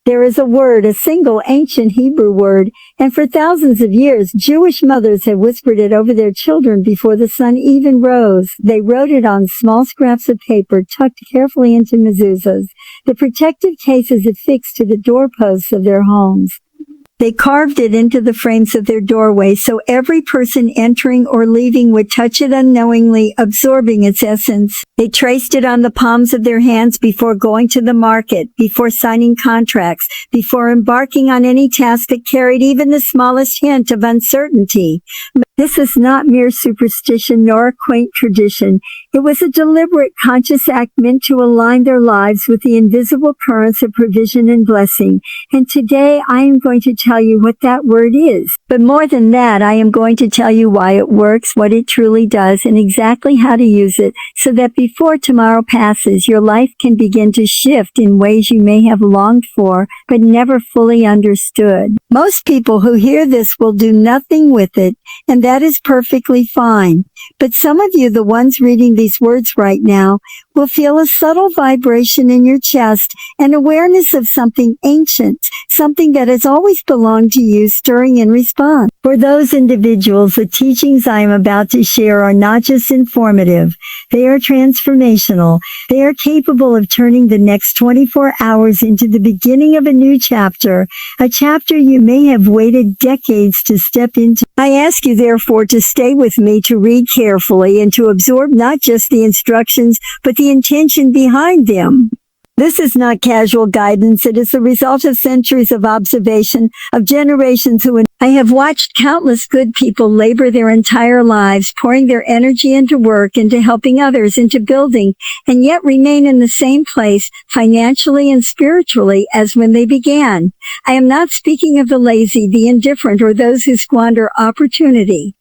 There is a word, a single ancient Hebrew word, and for thousands of years, Jewish mothers have whispered it over their children before the sun even rose. They wrote it on small scraps of paper tucked carefully into mezuzahs, the protective cases affixed to the doorposts of their homes. They carved it into the frames of their doorways so every person entering or leaving would touch it unknowingly, absorbing its essence. They traced it on the palms of their hands before going to the market, before signing contracts, before embarking on any task that carried even the smallest hint of uncertainty. This is not mere superstition nor a quaint tradition. It was a deliberate, conscious act meant to align their lives with the invisible currents of provision and blessing. And today I am going to tell you what that word is. But more than that, I am going to tell you why it works, what it truly does, and exactly how to use it so that before tomorrow passes, your life can begin to shift in ways you may have longed for but never fully understood. Most people who hear this will do nothing with it, and that is perfectly fine. But some of you, the ones reading these words right now, will feel a subtle vibration in your chest, an awareness of something ancient, something that has always belonged to you stirring in response. For those individuals, the teachings I am about to share are not just informative, they are transformational. They are capable of turning the next 24 hours into the beginning of a new chapter, a chapter you may have waited decades to step into. I ask you, therefore, to stay with me, to read carefully, and to absorb not just the instructions, but the intention behind them. This is not casual guidance. It is the result of centuries of observation, of generations who I have watched countless good people labor their entire lives, pouring their energy into work, into helping others, into building, and yet remain in the same place, financially and spiritually, as when they began. I am not speaking of the lazy, the indifferent, or those who squander opportunity.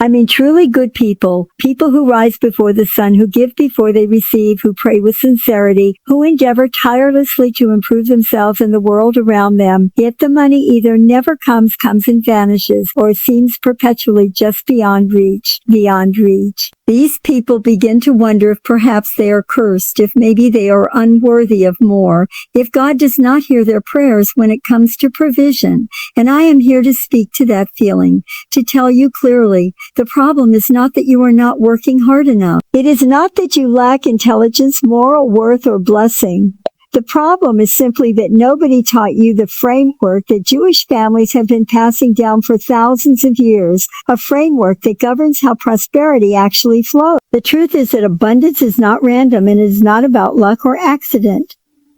I mean truly good people, people who rise before the sun, who give before they receive, who pray with sincerity, who endeavor tirelessly to improve themselves and the world around them. Yet the money either never comes and vanishes, or seems perpetually just beyond reach. These people begin to wonder if perhaps they are cursed, if maybe they are unworthy of more, if God does not hear their prayers when it comes to provision. And I am here to speak to that feeling, to tell you clearly, the problem is not that you are not working hard enough. It is not that you lack intelligence, moral worth, or blessing. The problem is simply that nobody taught you the framework that Jewish families have been passing down for thousands of years, a framework that governs how prosperity actually flows. The truth is that abundance is not random and it is not about luck or accident.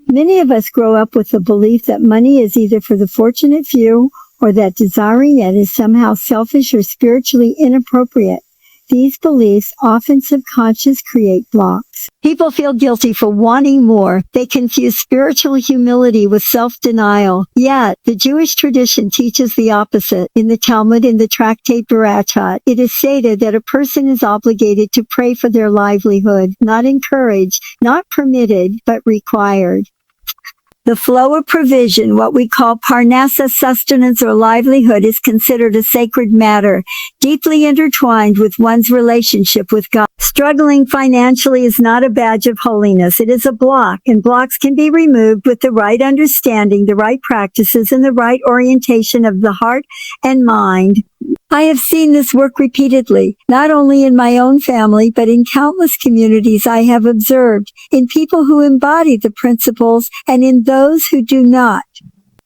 Many of us grow up with the belief that money is either for the fortunate few or that desiring it is somehow selfish or spiritually inappropriate. These beliefs, often subconscious, create blocks. People feel guilty for wanting more. They confuse spiritual humility with self-denial. Yet, the Jewish tradition teaches the opposite. In the Talmud, in the tractate Berachot, it is stated that a person is obligated to pray for their livelihood, not encouraged, not permitted, but required. The flow of provision, what we call parnassa, sustenance, or livelihood, is considered a sacred matter, deeply intertwined with one's relationship with God. Struggling financially is not a badge of holiness. It is a block, and blocks can be removed with the right understanding, the right practices, and the right orientation of the heart and mind. I have seen this work repeatedly, not only in my own family, but in countless communities I have observed, in people who embody the principles and in those who do not.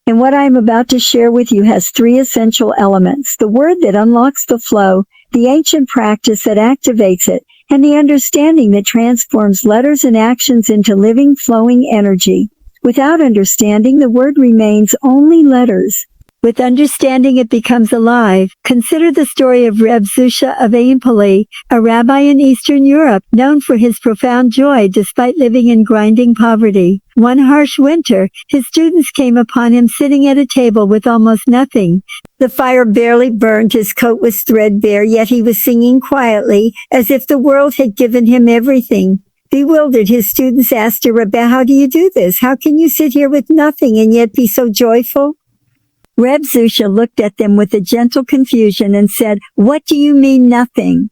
And what I am about to share with you has three essential elements: the word that unlocks the flow, the ancient practice that activates it, and the understanding that transforms letters and actions into living, flowing energy. Without understanding, the word remains only letters. With understanding, it becomes alive. Consider the story of Reb Zusha of Aimpoli, a rabbi in Eastern Europe, known for his profound joy despite living in grinding poverty. One harsh winter, his students came upon him sitting at a table with almost nothing. The fire barely burned, his coat was threadbare, yet he was singing quietly, as if the world had given him everything. Bewildered, his students asked him, "Rebbe, how do you do this? How can you sit here with nothing and yet be so joyful?" Reb Zusha looked at them with a gentle confusion and said, "What do you mean nothing?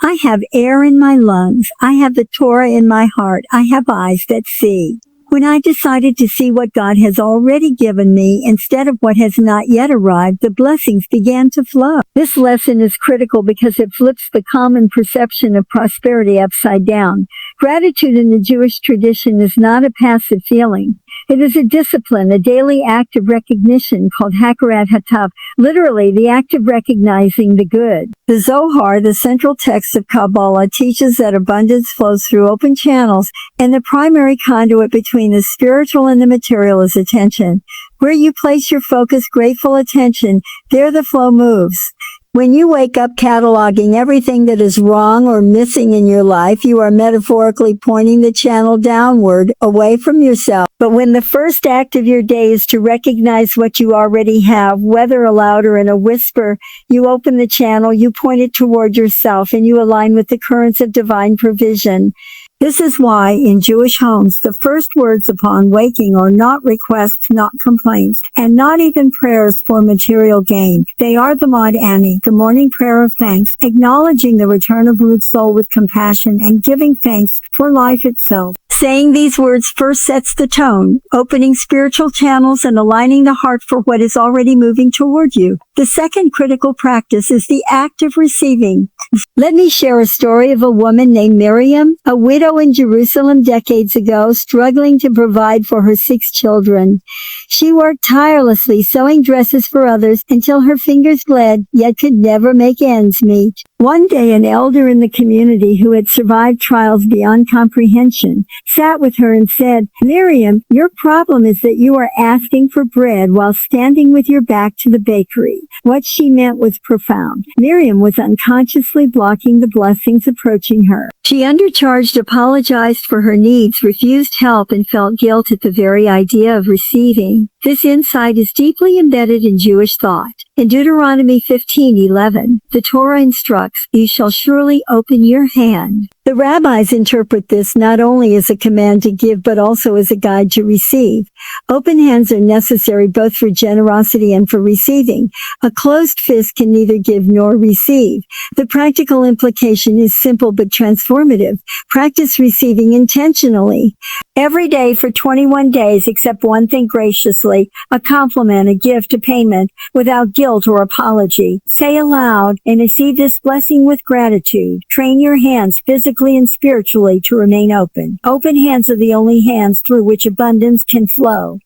I have air in my lungs. I have the Torah in my heart. I have eyes that see. When I decided to see what God has already given me instead of what has not yet arrived, the blessings began to flow. This lesson is critical because it flips the common perception of prosperity upside down. Gratitude in the Jewish tradition is not a passive feeling. It is a discipline, a daily act of recognition called hakarat hatav, literally the act of recognizing the good. The Zohar, the central text of Kabbalah, teaches that abundance flows through open channels, and the primary conduit between the spiritual and the material is attention. Where you place your focused, grateful attention, there the flow moves. When you wake up cataloging everything that is wrong or missing in your life, you are metaphorically pointing the channel downward, away from yourself. But when the first act of your day is to recognize what you already have, whether aloud or in a whisper, you open the channel, you point it toward yourself, and you align with the currents of divine provision. This is why in Jewish homes, the first words upon waking are not requests, not complaints, and not even prayers for material gain. They are the Mod Ani, the morning prayer of thanks, acknowledging the return of root soul with compassion and giving thanks for life itself. Saying these words first sets the tone, opening spiritual channels and aligning the heart for what is already moving toward you. The second critical practice is the act of receiving. Let me share a story of a woman named Miriam, a widow in Jerusalem decades ago, struggling to provide for her 6 children. She worked tirelessly sewing dresses for others until her fingers bled, yet could never make ends meet. One day, an elder in the community who had survived trials beyond comprehension sat with her and said, "Miriam, your problem is that you are asking for bread while standing with your back to the bakery." What she meant was profound. Miriam was unconsciously blocking the blessings approaching her. She undercharged, apologized for her needs, refused help, and felt guilt at the very idea of receiving. This insight is deeply embedded in Jewish thought. In Deuteronomy 15:11, the Torah instructs, "You shall surely open your hand." The rabbis interpret this not only as a command to give, but also as a guide to receive. Open hands are necessary both for generosity and for receiving. A closed fist can neither give nor receive. The practical implication is simple but transformative. Practice receiving intentionally. Every day for 21 days, accept one thing graciously, a compliment, a gift, a payment, without guilt or apology. Say aloud, "And receive this blessing with gratitude." Train your hands physically and spiritually to remain open. Open hands are the only hands through which abundance can flow.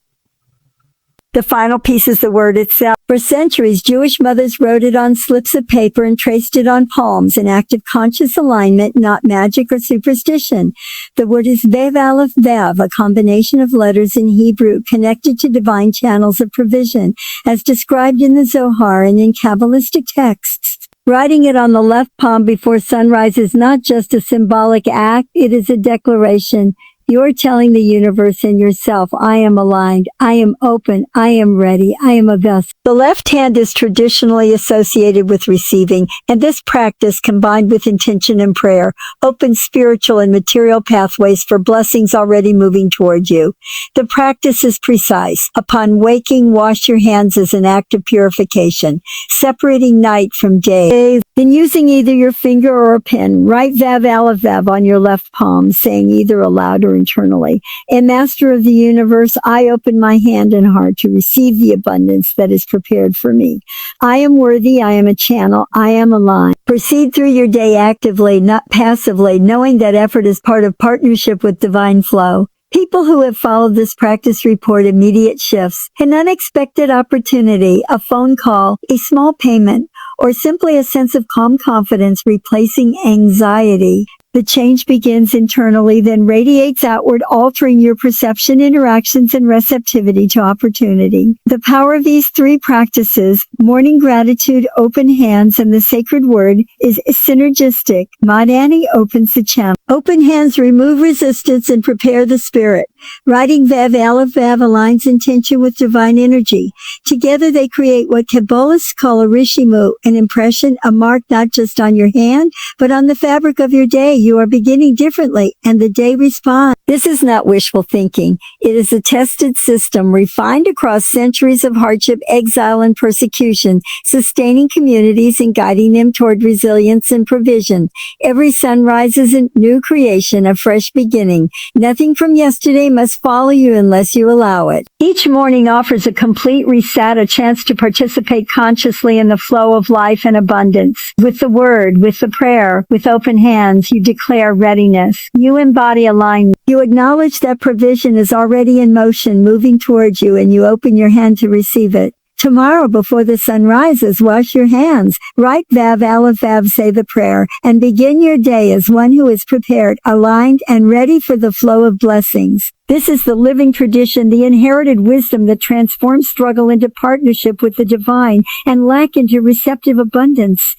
The final piece is the word itself. For centuries, Jewish mothers wrote it on slips of paper and traced it on palms, an act of conscious alignment, not magic or superstition. The word is Vev Aleph Vev, a combination of letters in Hebrew connected to divine channels of provision, as described in the Zohar and in Kabbalistic texts. Writing it on the left palm before sunrise is not just a symbolic act, it is a declaration. You're telling the universe and yourself, "I am aligned, I am open, I am ready, I am a vessel." The left hand is traditionally associated with receiving, and this practice, combined with intention and prayer, opens spiritual and material pathways for blessings already moving toward you. The practice is precise. Upon waking, wash your hands as an act of purification, separating night from day. Then, using either your finger or a pen, write Vav Aleph Vav on your left palm, saying either aloud or internally, "And Master of the Universe, I open my hand and heart to receive the abundance that is prepared for me. I am worthy, I am a channel, I am aligned." Proceed through your day actively, not passively, knowing that effort is part of partnership with divine flow. People who have followed this practice report immediate shifts, an unexpected opportunity, a phone call, a small payment, or simply a sense of calm confidence replacing anxiety. The change begins internally, then radiates outward, altering your perception, interactions, and receptivity to opportunity. The power of these 3 practices, morning gratitude, open hands, and the sacred word, is synergistic. Mod Ani opens the channel. Open hands remove resistance and prepare the spirit. Writing Vav Aleph Vav aligns intention with divine energy. Together they create what Kabbalists call a rishimu, an impression, a mark not just on your hand, but on the fabric of your day. you are beginning differently, and the day responds. This is not wishful thinking. It is a tested system refined across centuries of hardship, exile, and persecution, sustaining communities and guiding them toward resilience and provision. Every sunrise is a new creation, a fresh beginning. Nothing from yesterday must follow you unless you allow it. Each morning offers a complete reset, a chance to participate consciously in the flow of life and abundance. With the word, with the prayer, with open hands, you declare readiness. You embody alignment. You acknowledge that provision is already in motion, moving towards you, and you open your hand to receive it. Tomorrow, before the sun rises, wash your hands, write Vav, Aleph, Vav, say the prayer, and begin your day as one who is prepared, aligned, and ready for the flow of blessings. This is the living tradition, the inherited wisdom that transforms struggle into partnership with the divine and lack into receptive abundance.